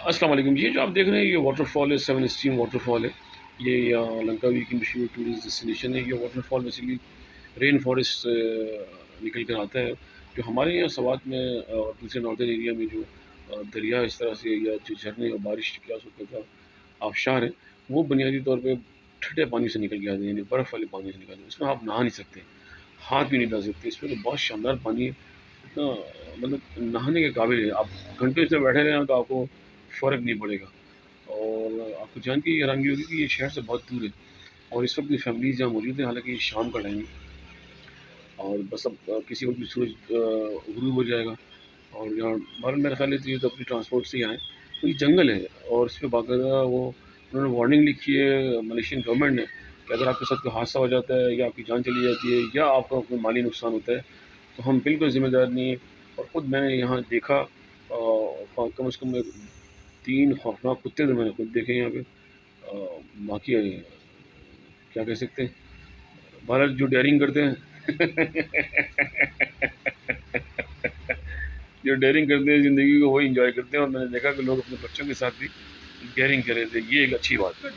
अस्सलाम वालेकुम। ये जो आप देख रहे हैं ये वाटरफॉल है, 7 स्ट्रीम वाटरफॉल है। ये लंकावी की मशहूर टूरिस्ट डेस्टिनेशन है। ये वाटरफॉल बेसिकली रेन फॉरेस्ट निकल कर आता है। जो हमारे यहाँ सवात में और दूसरे नॉर्दर्न एरिया में जो दरिया इस तरह से या जो झरने और बारिश की सूरत का आबशार है, वो बुनियादी तौर पे ठंडे पानी से निकल के आते हैं, यानी बर्फ़ वाले पानी से निकलते हैं। इसमें आप नहा नहीं सकते, हाथ भी नहीं डाल सकते। इसमें तो बहुत शानदार पानी है, इतना मतलब नहाने के काबिल है। आप घंटों इसमें बैठे रहें तो आपको फ़र्क नहीं पड़ेगा। और आपको जान के ये हैरानगी होगी कि ये शहर से बहुत दूर है और इस वक्त भी फैमिलीज़ यहाँ मौजूद हैं, हालांकि ये शाम का टाइम है और बस अब किसी वक्त भी सूरज गुरूब हो जाएगा। और यहाँ बाहर मेरा ख्याल है तो ये तो अपनी ट्रांसपोर्ट से ही आए। तो ये जंगल है और इस पर बाकायदा वो उन्होंने वार्निंग लिखी है मलेशियन गवर्नमेंट ने कि अगर आपके साथ कोई हादसा हो जाता है या आपकी जान चली जाती है या आपका कोई माली नुकसान होता है तो हम बिल्कुल ज़िम्मेदार नहीं हैं। और ख़ुद मैंने यहाँ देखा कम से कम 3 खौफनाक कुत्ते तो मैंने खुद देखे यहाँ पे। बाकी क्या कह सकते हैं, भारत जो डेयरिंग करते हैं जो डेयरिंग करते हैं ज़िंदगी को वही इंजॉय करते हैं। और मैंने देखा कि लोग अपने बच्चों के साथ भी डेयरिंग कर रहे थे, ये एक अच्छी बात है।